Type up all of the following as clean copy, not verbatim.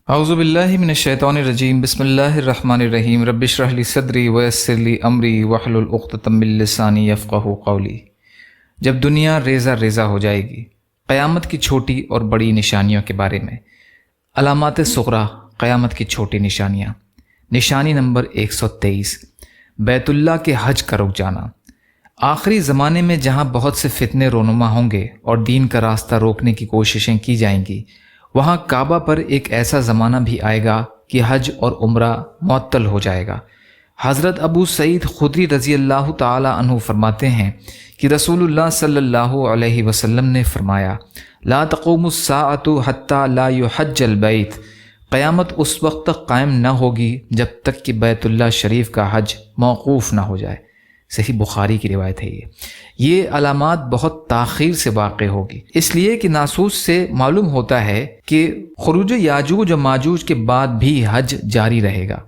اعوذ باللہ من الشیطان الرجیم بسم اللہ الرحمن الرحیم رب اشرح لی صدری ویسر لی امری واحلل عقدۃ من لسانی یفقہوا قولی۔ جب دنیا ریزہ ریزہ ہو جائے گی، قیامت کی چھوٹی اور بڑی نشانیوں کے بارے میں۔ علامات صغریٰ، قیامت کی چھوٹی نشانیاں۔ نشانی نمبر 123، بیت اللہ کے حج کا رک جانا۔ آخری زمانے میں جہاں بہت سے فتنے رونما ہوں گے اور دین کا راستہ روکنے کی کوششیں کی جائیں گی، وہاں کعبہ پر ایک ایسا زمانہ بھی آئے گا کہ حج اور عمرہ معطل ہو جائے گا۔ حضرت ابو سعید خدری رضی اللہ تعالی عنہ فرماتے ہیں کہ رسول اللہ صلی اللہ علیہ وسلم نے فرمایا، لا تقوم الساعۃ حتی لا یحج البیت، قیامت اس وقت تک قائم نہ ہوگی جب تک کہ بیت اللہ شریف کا حج موقوف نہ ہو جائے۔ صحیح بخاری کی روایت ہے یہ علامات بہت تاخیر سے واقع ہوگی، اس لیے کہ ناصوص سے معلوم ہوتا ہے کہ خروج یاجوج و ماجوج کے بعد بھی حج جاری رہے گا۔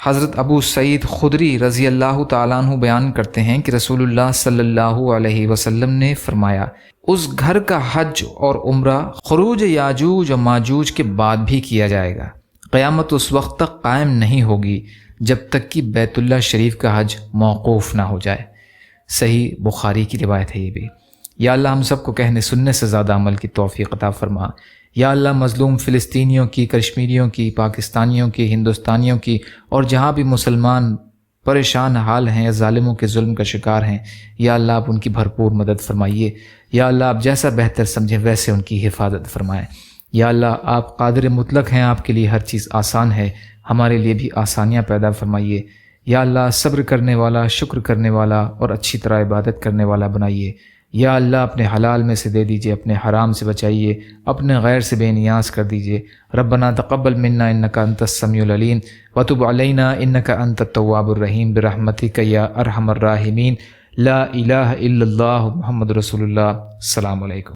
حضرت ابو سعید خدری رضی اللہ تعالیٰ عنہ بیان کرتے ہیں کہ رسول اللہ صلی اللہ علیہ وسلم نے فرمایا، اس گھر کا حج اور عمرہ خروج یاجوج و ماجوج کے بعد بھی کیا جائے گا۔ قیامت اس وقت تک قائم نہیں ہوگی جب تک کہ بیت اللہ شریف کا حج موقوف نہ ہو جائے۔ صحیح بخاری کی روایت ہے یہ بھی۔ یا اللہ ہم سب کو کہنے سننے سے زیادہ عمل کی توفیق عطا فرما۔ یا اللہ مظلوم فلسطینیوں کی، کشمیریوں کی، پاکستانیوں کی، ہندوستانیوں کی اور جہاں بھی مسلمان پریشان حال ہیں یا ظالموں کے ظلم کا شکار ہیں، یا اللہ آپ ان کی بھرپور مدد فرمائیے۔ یا اللہ آپ جیسا بہتر سمجھیں ویسے ان کی حفاظت فرمائیں۔ یا اللہ آپ قادر مطلق ہیں، آپ کے لیے ہر چیز آسان ہے، ہمارے لیے بھی آسانیاں پیدا فرمائیے۔ یا اللہ صبر کرنے والا، شکر کرنے والا اور اچھی طرح عبادت کرنے والا بنائیے۔ یا اللہ اپنے حلال میں سے دے دیجئے، اپنے حرام سے بچائیے، اپنے غیر سے بے نیاز کر دیجئے۔ ربنا تقبل منا انک انت السمیع العلیم وتب علینا انک انت التواب الرحیم برحمتک یا ارحم الراحمین۔ لا الہ الا اللہ محمد رسول اللہ۔ السلام علیکم۔